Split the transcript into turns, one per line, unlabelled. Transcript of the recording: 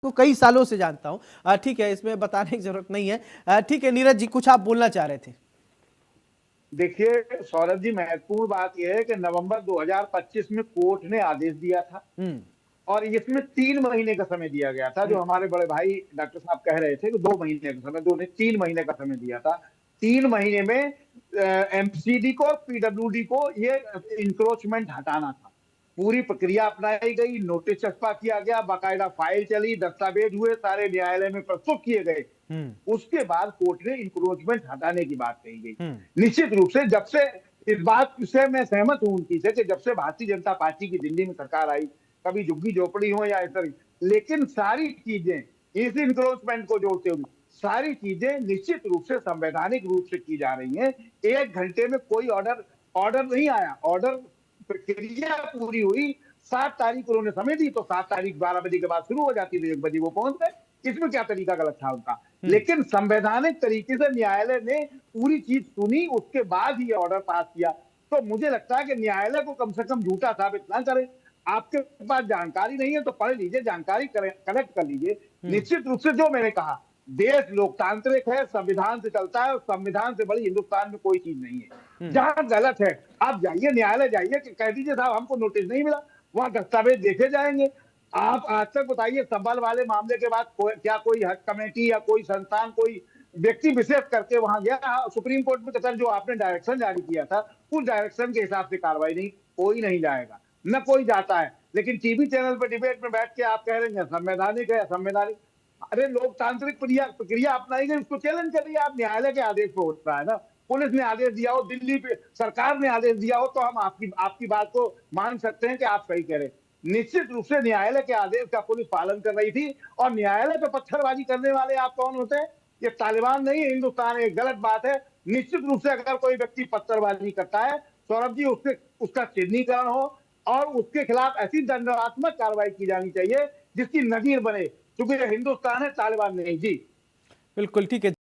को कई सालों से जानता हूं। ठीक है, इसमें बताने की जरूरत नहीं है। ठीक है नीरज जी, कुछ आप बोलना चाह रहे थे।
देखिए सौरभ जी, महत्वपूर्ण बात यह है कि नवंबर 2025 में कोर्ट ने आदेश दिया था
हम्म।
और इसमें 3 महीने का समय दिया गया था। जो हमारे बड़े भाई डॉक्टर साहब कह रहे थे कि 2 महीने का समय, दो ने 3 महीने का समय दिया था। 3 महीने में एमसीडी को और पीडब्ल्यूडी को ये इंक्रोचमेंट हटाना था। पूरी प्रक्रिया अपनाई गई, नोटिस छपा किया गया, बाकायदा फाइल चली, दस्तावेज हुए, सारे न्यायालय में प्रस्तुत किए गए।
हम्म।
उसके बाद कोर्ट ने इंक्रोचमेंट हटाने की बात कही गई।
हम्म।
निश्चित रूप से जब से इस बात से मैं सहमत हूं उनकी से कि जब से भारतीय जनता पार्टी की दिल्ली में सरकार आई, कभी झुग्गी झोपड़ी हो या इस तरह, लेकिन सारी चीजें इस इंक्रोचमेंट को जोड़ते हुए सारी चीजें निश्चित रूप से संवैधानिक रूप से की जा रही हैं। 1 घंटे में कोई ऑर्डर ऑर्डर नहीं आया, ऑर्डर प्रक्रिया पूरी हुई। 7 तारीख उन्होंने समय दी तो 7 तारीख 12 बजे के बाद शुरू हो जाती थी, 1 बजे वो पहुंच गए। इसमें क्या तरीका गलत था उनका? लेकिन संवैधानिक तरीके से न्यायालय ने पूरी चीज सुनी, उसके बाद ही ऑर्डर पास किया। तो मुझे लगता है कि न्यायालय को कम से कम झूठा साबित ना करे। आपके पास जानकारी नहीं है तो पढ़ लीजिए, जानकारी कलेक्ट कर लीजिए। निश्चित रूप से जो मैंने कहा, देश लोकतांत्रिक है, संविधान से चलता है और संविधान से बड़ी हिंदुस्तान में कोई चीज नहीं है। जहां गलत है आप जाइए, न्यायालय जाइए कि कह दीजिए साहब हमको नोटिस नहीं मिला, वहां दस्तावेज देखे जाएंगे। आप आज तक बताइए, संबल वाले मामले के बाद क्या कोई हज कमेटी या कोई संस्थान, कोई व्यक्ति विशेष करके वहां गया? सुप्रीम कोर्ट में कतर जो आपने डायरेक्शन जारी किया था, उस डायरेक्शन के हिसाब से कार्रवाई नहीं, कोई नहीं जाएगा, न कोई जाता है। लेकिन टीवी चैनल पर डिबेट में बैठ के आप कह रहे हैं संवैधानिक है, संवैधानिक। अरे लोकतांत्रिक प्रक्रिया अपनाई गई, उसको चैलेंज करिए आप। न्यायालय के आदेश पे हो रहा है ना, पुलिस ने आदेश दिया हो, दिल्ली पे सरकार ने आदेश दिया हो, तो हम आपकी बात को मान सकते हैं कि आप सही कह रहे हैं। निश्चित रूप से न्यायालय के आदेश का पुलिस पालन कर रही थी। और न्यायालय पे पत्थरबाजी करने वाले आप कौन होते हैं? ये तालिबान नहीं है, हिंदुस्तान है। गलत बात है। निश्चित रूप से अगर कोई व्यक्ति पत्थरबाजी करता है, सौरभ जी, उसका चिन्हीकरण हो और उसके खिलाफ ऐसी दंडात्मक कार्रवाई की जानी चाहिए जिसकी नजीर बने, क्योंकि ये हिंदुस्तान है, तालिबान नहीं जी।
बिल्कुल ठीक है।